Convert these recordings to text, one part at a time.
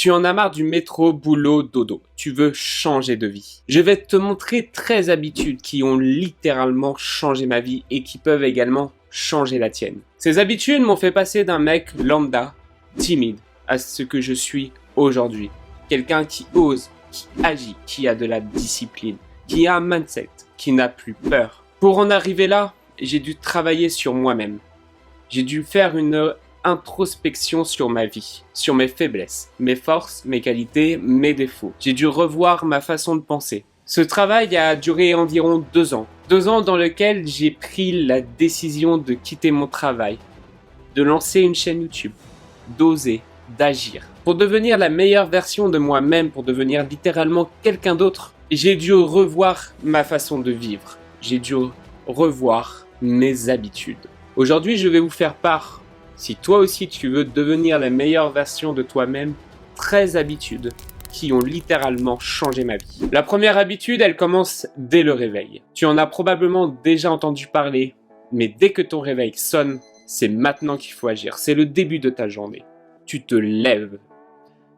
Tu en as marre du métro, boulot, dodo. Tu veux changer de vie. Je vais te montrer 13 habitudes qui ont littéralement changé ma vie et qui peuvent également changer la tienne. Ces habitudes m'ont fait passer d'un mec lambda, timide, à ce que je suis aujourd'hui. Quelqu'un qui ose, qui agit, qui a de la discipline, qui a un mindset, qui n'a plus peur. Pour en arriver là, j'ai dû travailler sur moi-même. J'ai dû faire une introspection sur ma vie, sur mes faiblesses, mes forces, mes qualités, mes défauts. J'ai dû revoir ma façon de penser. Ce travail a duré environ 2 ans. 2 ans dans lesquels j'ai pris la décision de quitter mon travail, de lancer une chaîne YouTube, d'oser, d'agir. Pour devenir la meilleure version de moi-même, pour devenir littéralement quelqu'un d'autre, j'ai dû revoir ma façon de vivre. J'ai dû revoir mes habitudes. Aujourd'hui, je vais vous faire part, si toi aussi tu veux devenir la meilleure version de toi-même, 13 habitudes qui ont littéralement changé ma vie. La première habitude, elle commence dès le réveil. Tu en as probablement déjà entendu parler, mais dès que ton réveil sonne, c'est maintenant qu'il faut agir. C'est le début de ta journée. Tu te lèves.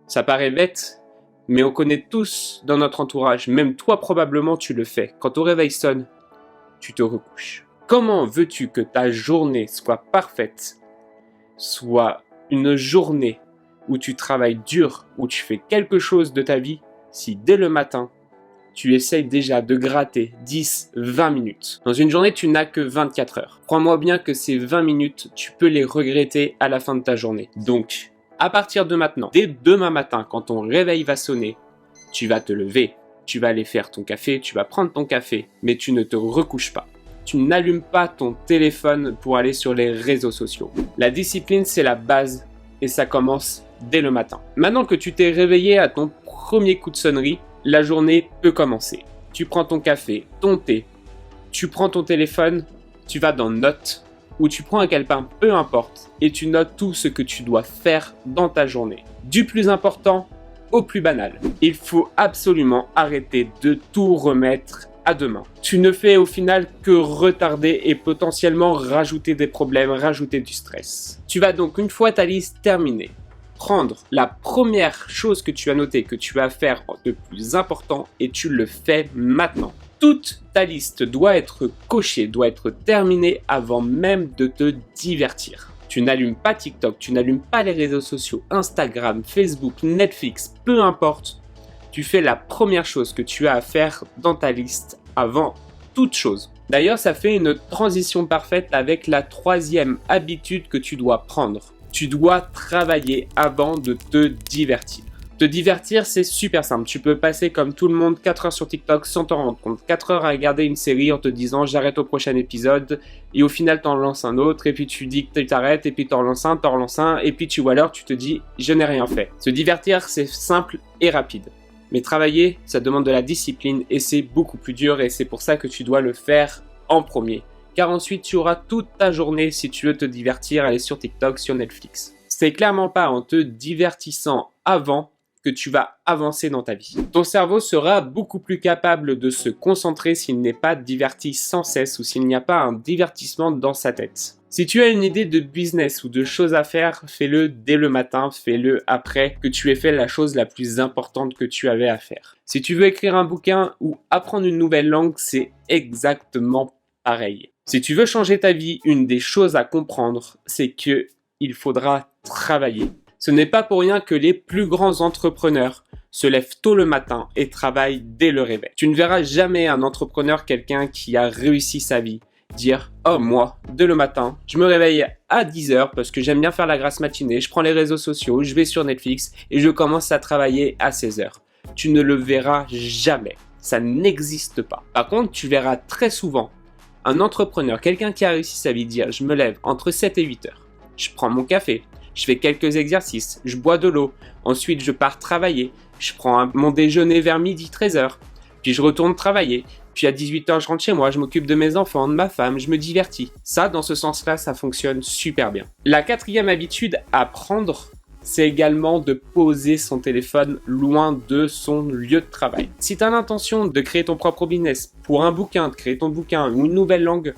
Ça paraît bête, mais on connaît tous dans notre entourage, même toi probablement tu le fais. Quand ton réveil sonne, tu te recouches. Comment veux-tu que ta journée soit parfaite, soit une journée où tu travailles dur, où tu fais quelque chose de ta vie, si dès le matin, tu essayes déjà de gratter 10, 20 minutes. Dans une journée, tu n'as que 24 heures. Crois-moi bien que ces 20 minutes, tu peux les regretter à la fin de ta journée. Donc, à partir de maintenant, dès demain matin, quand ton réveil va sonner, tu vas te lever, tu vas aller faire ton café, tu vas prendre ton café, mais tu ne te recouches pas. Tu n'allumes pas ton téléphone pour aller sur les réseaux sociaux. La discipline, c'est la base et ça commence dès le matin. Maintenant que tu t'es réveillé à ton premier coup de sonnerie, la journée peut commencer. Tu prends ton café, ton thé, tu prends ton téléphone, tu vas dans Notes ou tu prends un calepin, peu importe, et tu notes tout ce que tu dois faire dans ta journée. Du plus important au plus banal. Il faut absolument arrêter de tout remettre à demain. Tu ne fais au final que retarder et potentiellement rajouter des problèmes, rajouter du stress. Tu vas donc, une fois ta liste terminée, prendre la première chose que tu as notée, que tu as à faire de plus important et tu le fais maintenant. Toute ta liste doit être cochée, doit être terminée avant même de te divertir. Tu n'allumes pas TikTok, tu n'allumes pas les réseaux sociaux, Instagram, Facebook, Netflix, peu importe. Tu fais la première chose que tu as à faire dans ta liste avant toute chose. D'ailleurs, ça fait une transition parfaite avec la 3e habitude que tu dois prendre. Tu dois travailler avant de te divertir. Te divertir, c'est super simple. Tu peux passer comme tout le monde 4 heures sur TikTok sans t'en rendre compte. 4 heures à regarder une série en te disant j'arrête au prochain épisode et au final t'en lances un autre et puis tu dis que tu t'arrêtes et puis t'en lances un et puis ou alors tu te dis je n'ai rien fait. Se divertir, c'est simple et rapide. Mais travailler, ça demande de la discipline et c'est beaucoup plus dur et c'est pour ça que tu dois le faire en premier. Car ensuite, tu auras toute ta journée si tu veux te divertir, aller sur TikTok, sur Netflix. C'est clairement pas en te divertissant avant que tu vas avancer dans ta vie. Ton cerveau sera beaucoup plus capable de se concentrer s'il n'est pas diverti sans cesse ou s'il n'y a pas un divertissement dans sa tête. Si tu as une idée de business ou de choses à faire, fais-le dès le matin, fais-le après que tu aies fait la chose la plus importante que tu avais à faire. Si tu veux écrire un bouquin ou apprendre une nouvelle langue, c'est exactement pareil. Si tu veux changer ta vie, une des choses à comprendre, c'est que il faudra travailler. Ce n'est pas pour rien que les plus grands entrepreneurs se lèvent tôt le matin et travaillent dès le réveil. Tu ne verras jamais un entrepreneur, quelqu'un qui a réussi sa vie, dire « Oh, moi, dès le matin, je me réveille à 10h parce que j'aime bien faire la grasse matinée, je prends les réseaux sociaux, je vais sur Netflix et je commence à travailler à 16h. » Tu ne le verras jamais. Ça n'existe pas. Par contre, tu verras très souvent un entrepreneur, quelqu'un qui a réussi sa vie, dire « Je me lève entre 7 et 8h. Je prends mon café. Je fais quelques exercices, je bois de l'eau, ensuite je pars travailler, je prends mon déjeuner vers midi 13h, puis je retourne travailler, puis à 18h je rentre chez moi, je m'occupe de mes enfants, de ma femme, je me divertis. Ça, dans ce sens-là, ça fonctionne super bien. La 4e habitude à prendre, c'est également de poser son téléphone loin de son lieu de travail. Si tu as l'intention de créer ton propre business, pour un bouquin, de créer ton bouquin ou une nouvelle langue,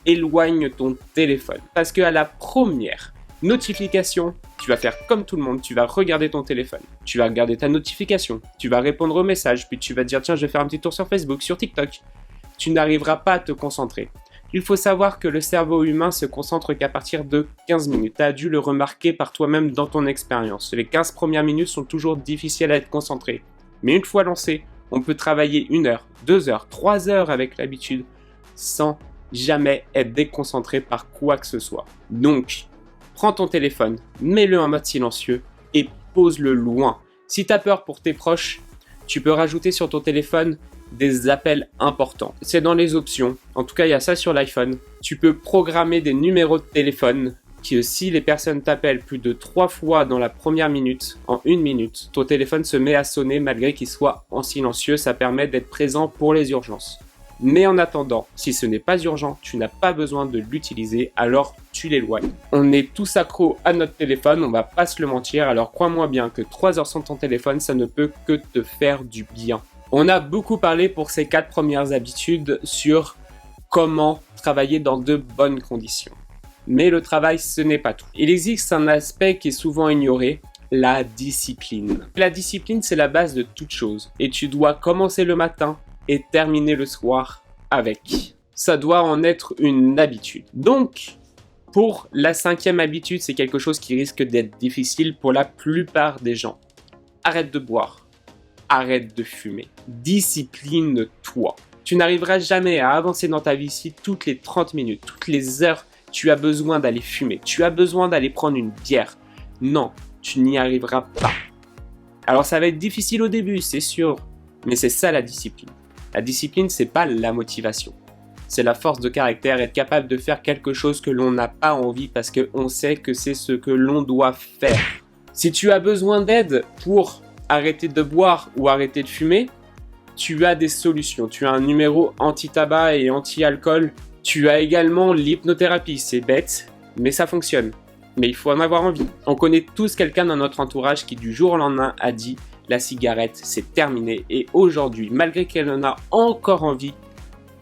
éloigne ton téléphone. Parce qu'à la première Notification, tu vas faire comme tout le monde, tu vas regarder ton téléphone, tu vas regarder ta notification, tu vas répondre aux messages, puis tu vas te dire tiens je vais faire un petit tour sur Facebook, sur TikTok. Tu n'arriveras pas à te concentrer. Il faut savoir que le cerveau humain se concentre qu'à partir de 15 minutes. Tu as dû le remarquer par toi-même dans ton expérience. Les 15 premières minutes sont toujours difficiles à être concentré. Mais une fois lancé, on peut travailler 1 heure, 2 heures, 3 heures avec l'habitude sans jamais être déconcentré par quoi que ce soit. Donc, prends ton téléphone, mets-le en mode silencieux et pose-le loin. Si tu as peur pour tes proches, tu peux rajouter sur ton téléphone des appels importants. C'est dans les options. En tout cas, il y a ça sur l'iPhone. Tu peux programmer des numéros de téléphone qui, si les personnes t'appellent plus de 3 fois dans la première minute, en 1 minute, ton téléphone se met à sonner malgré qu'il soit en silencieux. Ça permet d'être présent pour les urgences. Mais en attendant, si ce n'est pas urgent, tu n'as pas besoin de l'utiliser, alors tu l'éloignes. On est tous accros à notre téléphone, on va pas se le mentir, alors crois-moi bien que 3 heures sans ton téléphone, ça ne peut que te faire du bien. On a beaucoup parlé pour ces 4 premières habitudes sur comment travailler dans de bonnes conditions. Mais le travail, ce n'est pas tout. Il existe un aspect qui est souvent ignoré, la discipline. La discipline, c'est la base de toute chose. Et tu dois commencer le matin et terminer le soir avec. Ça doit en être une habitude. Donc, pour la 5e habitude, c'est quelque chose qui risque d'être difficile pour la plupart des gens. Arrête de boire. Arrête de fumer. Discipline-toi. Tu n'arriveras jamais à avancer dans ta vie si toutes les 30 minutes, toutes les heures, tu as besoin d'aller fumer. Tu as besoin d'aller prendre une bière. Non, tu n'y arriveras pas. Alors ça va être difficile au début, c'est sûr. Mais c'est ça la discipline. La discipline, c'est pas la motivation. C'est la force de caractère, être capable de faire quelque chose que l'on n'a pas envie parce qu'on sait que c'est ce que l'on doit faire. Si tu as besoin d'aide pour arrêter de boire ou arrêter de fumer, tu as des solutions. Tu as un numéro anti-tabac et anti-alcool. Tu as également l'hypnothérapie. C'est bête, mais ça fonctionne. Mais il faut en avoir envie. On connaît tous quelqu'un dans notre entourage qui du jour au lendemain a dit « la cigarette, c'est terminé » et aujourd'hui, malgré qu'elle en a encore envie,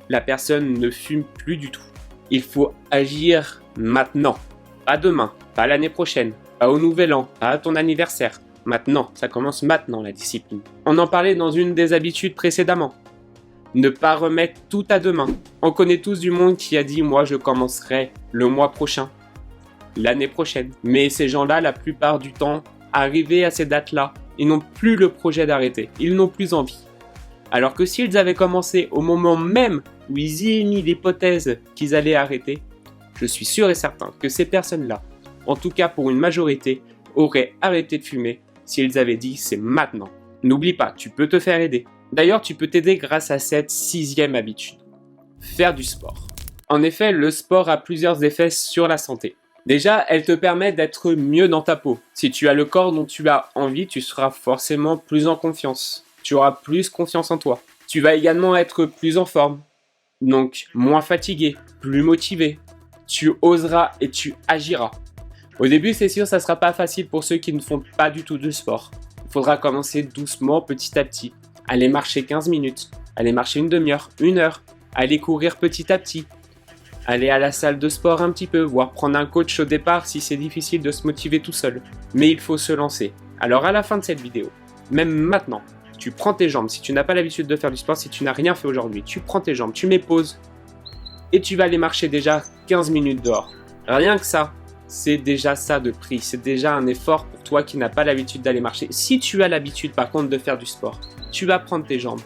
la personne ne fume plus du tout. Il faut agir maintenant. Pas demain, pas l'année prochaine, pas au nouvel an, pas à ton anniversaire. Maintenant, ça commence maintenant la discipline. On en parlait dans une des habitudes précédemment. Ne pas remettre tout à demain. On connaît tous du monde qui a dit « moi je commencerai le mois prochain, l'année prochaine ». Mais ces gens-là, la plupart du temps, arrivés à ces dates-là, ils n'ont plus le projet d'arrêter. Ils n'ont plus envie. Alors que s'ils avaient commencé au moment même où ils y émis l'hypothèse qu'ils allaient arrêter, je suis sûr et certain que ces personnes-là, en tout cas pour une majorité, auraient arrêté de fumer s'ils avaient dit c'est maintenant. N'oublie pas, tu peux te faire aider. D'ailleurs, tu peux t'aider grâce à cette 6e habitude. Faire du sport. En effet, le sport a plusieurs effets sur la santé. Déjà, elle te permet d'être mieux dans ta peau. Si tu as le corps dont tu as envie, tu seras forcément plus en confiance. Tu auras plus confiance en toi. Tu vas également être plus en forme. Donc, moins fatigué, plus motivé. Tu oseras et tu agiras. Au début, c'est sûr, ça ne sera pas facile pour ceux qui ne font pas du tout de sport. Il faudra commencer doucement, petit à petit. Aller marcher 15 minutes, aller marcher une demi-heure, 1 heure, aller courir petit à petit. Aller à la salle de sport un petit peu, voire prendre un coach au départ si c'est difficile de se motiver tout seul. Mais il faut se lancer. Alors à la fin de cette vidéo, même maintenant, tu prends tes jambes. Si tu n'as pas l'habitude de faire du sport, si tu n'as rien fait aujourd'hui, tu prends tes jambes, tu mets pause et tu vas aller marcher déjà 15 minutes dehors. Rien que ça, c'est déjà ça de prix. C'est déjà un effort pour toi qui n'as pas l'habitude d'aller marcher. Si tu as l'habitude par contre de faire du sport, tu vas prendre tes jambes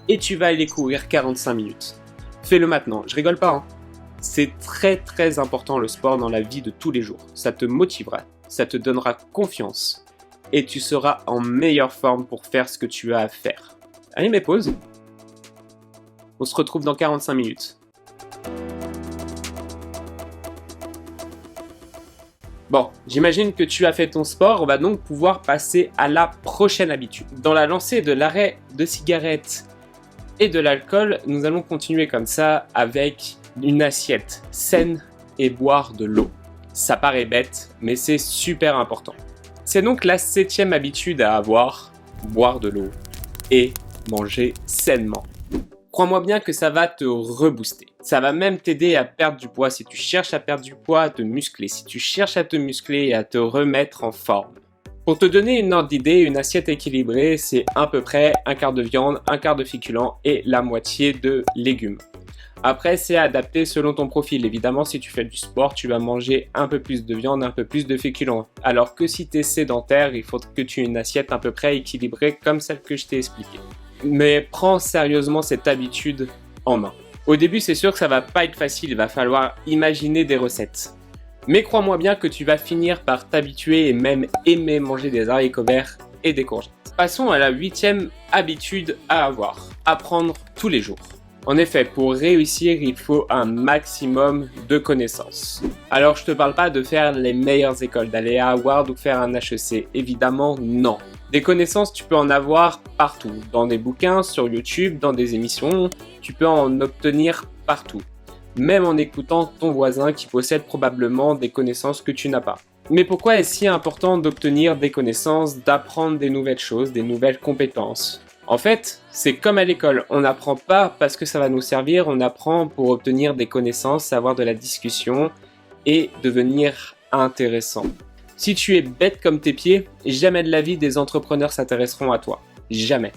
et tu vas aller courir 45 minutes. Fais-le maintenant, je rigole pas hein. C'est très très important le sport dans la vie de tous les jours. Ça te motivera, ça te donnera confiance et tu seras en meilleure forme pour faire ce que tu as à faire. Allez, mets pause. On se retrouve dans 45 minutes. Bon, j'imagine que tu as fait ton sport, on va donc pouvoir passer à la prochaine habitude. Dans la lancée de l'arrêt de cigarettes et de l'alcool, nous allons continuer comme ça avec une assiette saine et boire de l'eau. Ça paraît bête, mais c'est super important. C'est donc la 7e habitude à avoir, boire de l'eau et manger sainement. crois-moi bien que ça va te rebooster. Ça va même t'aider à perdre du poids si tu cherches à perdre du poids, à te muscler, si tu cherches à te muscler et à te remettre en forme. Pour te donner une ordre d'idée, une assiette équilibrée, c'est à peu près un quart de viande, un quart de féculents et la moitié de légumes. Après, c'est adapté selon ton profil. Évidemment, si tu fais du sport, tu vas manger un peu plus de viande, un peu plus de féculents. Alors que si tu es sédentaire, il faut que tu aies une assiette à peu près équilibrée comme celle que je t'ai expliquée. Mais prends sérieusement cette habitude en main. Au début, c'est sûr que ça va pas être facile, il va falloir imaginer des recettes. Mais crois-moi bien que tu vas finir par t'habituer et même aimer manger des haricots verts et des courgettes. Passons à la 8e habitude à avoir. Apprendre tous les jours. En effet, pour réussir, il faut un maximum de connaissances. Alors, je te parle pas de faire les meilleures écoles, d'aller à Harvard ou faire un HEC. Évidemment, non. Des connaissances, tu peux en avoir partout. Dans des bouquins, sur YouTube, dans des émissions, tu peux en obtenir partout. Même en écoutant ton voisin qui possède probablement des connaissances que tu n'as pas. Mais pourquoi est-ce si important d'obtenir des connaissances, d'apprendre des nouvelles choses, des nouvelles compétences ? En fait, c'est comme à l'école, on n'apprend pas parce que ça va nous servir, on apprend pour obtenir des connaissances, avoir de la discussion et devenir intéressant. Si tu es bête comme tes pieds, jamais de la vie des entrepreneurs s'intéresseront à toi. Jamais.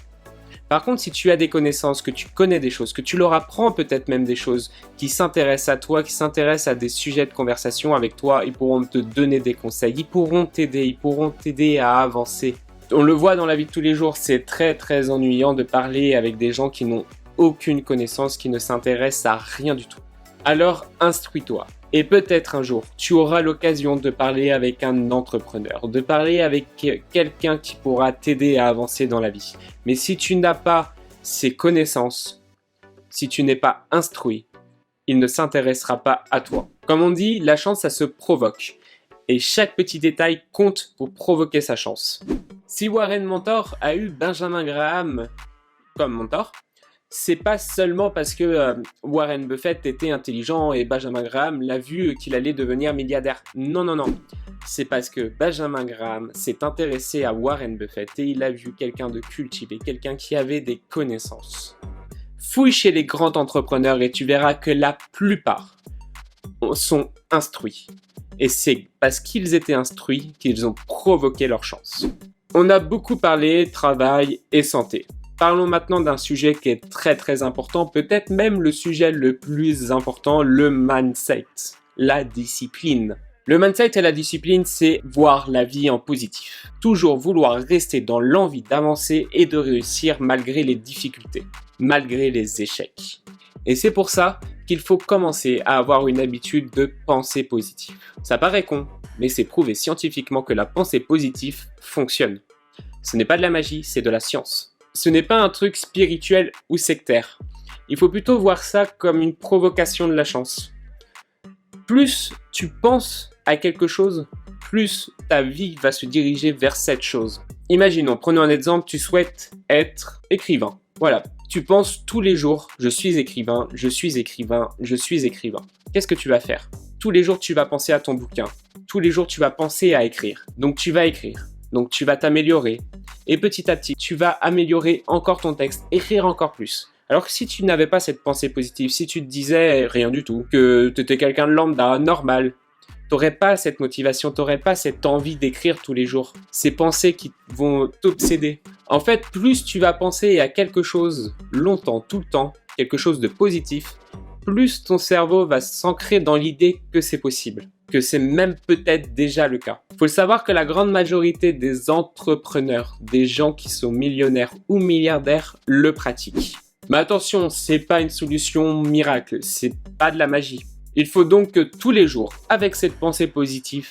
Par contre, si tu as des connaissances, que tu connais des choses, que tu leur apprends peut-être même des choses qui s'intéressent à toi, qui s'intéressent à des sujets de conversation avec toi, ils pourront te donner des conseils, ils pourront t'aider à avancer. On le voit dans la vie de tous les jours, c'est très très ennuyant de parler avec des gens qui n'ont aucune connaissance, qui ne s'intéressent à rien du tout. Alors instruis-toi. Et peut-être un jour, tu auras l'occasion de parler avec un entrepreneur, de parler avec quelqu'un qui pourra t'aider à avancer dans la vie. Mais si tu n'as pas ces connaissances, si tu n'es pas instruit, il ne s'intéressera pas à toi. Comme on dit, la chance, ça se provoque. Et chaque petit détail compte pour provoquer sa chance. Si Warren Mentor a eu Benjamin Graham comme mentor, c'est pas seulement parce que Warren Buffett était intelligent et Benjamin Graham l'a vu qu'il allait devenir milliardaire. Non. C'est parce que Benjamin Graham s'est intéressé à Warren Buffett et il a vu quelqu'un de cultivé, quelqu'un qui avait des connaissances. Fouille chez les grands entrepreneurs et tu verras que la plupart sont instruits. Et c'est parce qu'ils étaient instruits qu'ils ont provoqué leur chance. On a beaucoup parlé travail et santé. Parlons maintenant d'un sujet qui est très très important, peut-être même le sujet le plus important, le mindset, la discipline. Le mindset et la discipline, c'est voir la vie en positif. Toujours vouloir rester dans l'envie d'avancer et de réussir malgré les difficultés, malgré les échecs. Et c'est pour ça qu'il faut commencer à avoir une habitude de pensée positive. Ça paraît con, mais c'est prouvé scientifiquement que la pensée positive fonctionne. Ce n'est pas de la magie, c'est de la science. Ce n'est pas un truc spirituel ou sectaire. Il faut plutôt voir ça comme une provocation de la chance. Plus tu penses à quelque chose, plus ta vie va se diriger vers cette chose. Imaginons, prenons un exemple, tu souhaites être écrivain. Voilà, tu penses tous les jours, je suis écrivain, je suis écrivain, je suis écrivain. Qu'est-ce que tu vas faire ? Tous les jours, tu vas penser à ton bouquin. Tous les jours, tu vas penser à écrire. Donc, tu vas écrire. Donc, tu vas t'améliorer. Et petit à petit, tu vas améliorer encore ton texte, écrire encore plus. Alors que si tu n'avais pas cette pensée positive, si tu te disais rien du tout, que tu étais quelqu'un de lambda, normal, t'aurais pas cette motivation, t'aurais pas cette envie d'écrire tous les jours. Ces pensées qui vont t'obséder. En fait, plus tu vas penser à quelque chose longtemps, tout le temps, quelque chose de positif, plus ton cerveau va s'ancrer dans l'idée que c'est possible, que c'est même peut-être déjà le cas. Faut le savoir que la grande majorité des entrepreneurs, des gens qui sont millionnaires ou milliardaires, le pratiquent. Mais attention, c'est pas une solution miracle, c'est pas de la magie. Il faut donc que tous les jours, avec cette pensée positive,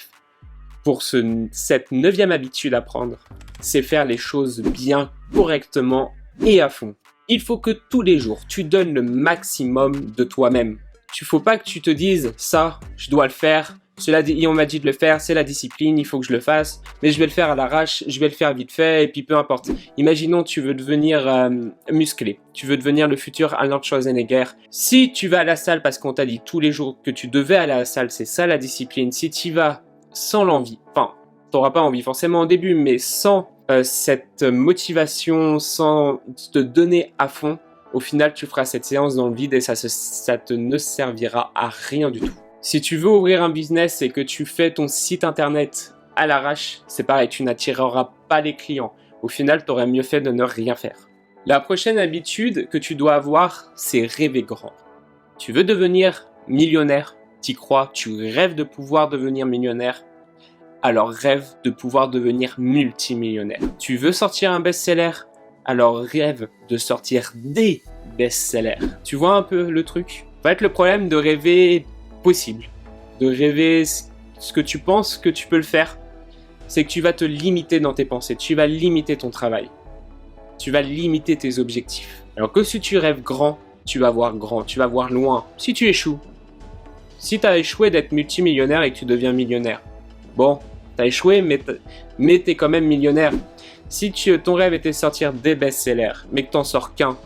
pour cette 9e habitude à prendre, c'est faire les choses bien, correctement et à fond. Il faut que tous les jours, tu donnes le maximum de toi-même. Il ne faut pas que tu te dises « ça, je dois le faire ». On m'a dit de le faire, c'est la discipline, il faut que je le fasse, mais je vais le faire à l'arrache, je vais le faire vite fait, et puis peu importe. Imaginons tu veux devenir musclé, tu veux devenir le futur Arnold Schwarzenegger. Si tu vas à la salle parce qu'on t'a dit tous les jours que tu devais aller à la salle, c'est ça la discipline. Si tu y vas sans l'envie, enfin, tu n'auras pas envie forcément au début, mais sans cette motivation, sans te donner à fond, au final tu feras cette séance dans le vide et ça te ne servira à rien du tout. Si tu veux ouvrir un business et que tu fais ton site internet à l'arrache, c'est pareil, tu n'attireras pas les clients. Au final, tu aurais mieux fait de ne rien faire. La prochaine habitude que tu dois avoir, c'est rêver grand. Tu veux devenir millionnaire, t'y crois, tu rêves de pouvoir devenir millionnaire, alors rêve de pouvoir devenir multimillionnaire. Tu veux sortir un best-seller, alors rêve de sortir des best-sellers. Tu vois un peu le truc? En fait, le problème de rêver possible, de rêver ce que tu penses que tu peux le faire, c'est que tu vas te limiter dans tes pensées, tu vas limiter ton travail, tu vas limiter tes objectifs. Alors que si tu rêves grand, tu vas voir grand, tu vas voir loin. Si tu échoues, si tu as échoué d'être multimillionnaire et que tu deviens millionnaire, bon, tu as échoué, mais tu es quand même millionnaire. Si ton rêve était de sortir des best-sellers, mais que tu n'en sors qu'un,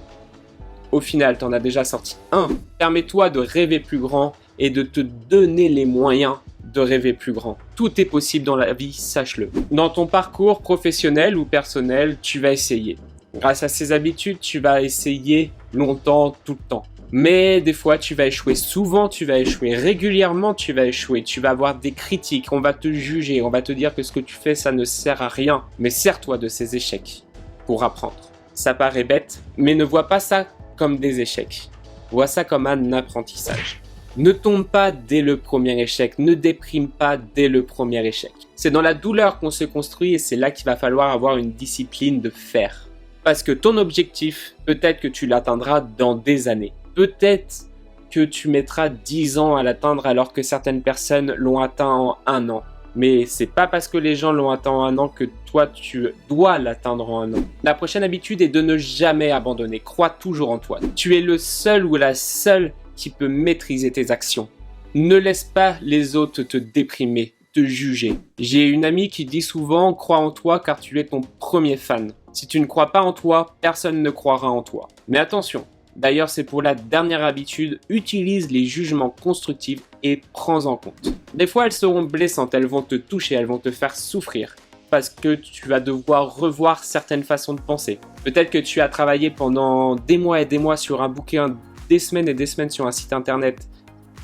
au final, tu en as déjà sorti un. Permets-toi de rêver plus grand et de te donner les moyens de rêver plus grand. Tout est possible dans la vie, sache-le. Dans ton parcours professionnel ou personnel, tu vas essayer. Grâce à ces habitudes, tu vas essayer longtemps, tout le temps. Mais des fois, tu vas échouer. Souvent, tu vas échouer. Régulièrement, tu vas échouer. Tu vas avoir des critiques. On va te juger. On va te dire que ce que tu fais, ça ne sert à rien. Mais sers-toi de ces échecs pour apprendre. Ça paraît bête, mais ne vois pas ça comme des échecs. Vois ça comme un apprentissage. Ne tombe pas dès le premier échec. Ne déprime pas dès le premier échec. C'est dans la douleur qu'on se construit et c'est là qu'il va falloir avoir une discipline de fer. Parce que ton objectif, peut-être que tu l'atteindras dans des années. Peut-être que tu mettras 10 ans à l'atteindre alors que certaines personnes l'ont atteint en 1 an. Mais c'est pas parce que les gens l'ont atteint en 1 an que toi tu dois l'atteindre en 1 an. La prochaine habitude est de ne jamais abandonner. Crois toujours en toi. Tu es le seul ou la seule qui peut maîtriser tes actions. Ne laisse pas les autres te déprimer, te juger. J'ai une amie qui dit souvent « Crois en toi car tu es ton premier fan ». Si tu ne crois pas en toi, personne ne croira en toi. Mais attention, d'ailleurs c'est pour la dernière habitude, utilise les jugements constructifs et prends-en compte. Des fois elles seront blessantes, elles vont te toucher, elles vont te faire souffrir. Parce que tu vas devoir revoir certaines façons de penser. Peut-être que tu as travaillé pendant des mois et des mois sur un bouquin, des semaines et des semaines sur un site internet.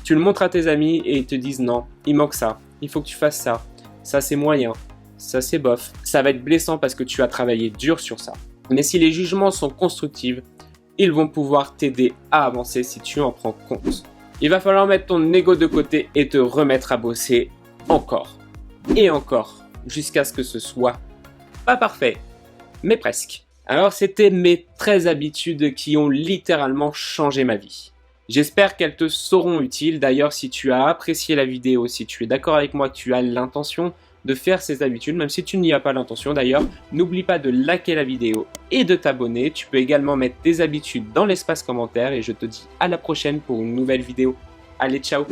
Tu le montres à tes amis et ils te disent non, il manque ça, il faut que tu fasses ça, ça c'est moyen, ça c'est bof. Ça va être blessant parce que tu as travaillé dur sur ça. Mais si les jugements sont constructifs, ils vont pouvoir t'aider à avancer si tu en prends compte. Il va falloir mettre ton ego de côté et te remettre à bosser encore et encore jusqu'à ce que ce soit pas parfait, mais presque. Alors c'était mes 13 habitudes qui ont littéralement changé ma vie. J'espère qu'elles te seront utiles. D'ailleurs, si tu as apprécié la vidéo, si tu es d'accord avec moi que tu as l'intention de faire ces habitudes, même si tu n'y as pas l'intention d'ailleurs, n'oublie pas de liker la vidéo et de t'abonner. Tu peux également mettre tes habitudes dans l'espace commentaire et je te dis à la prochaine pour une nouvelle vidéo. Allez, ciao!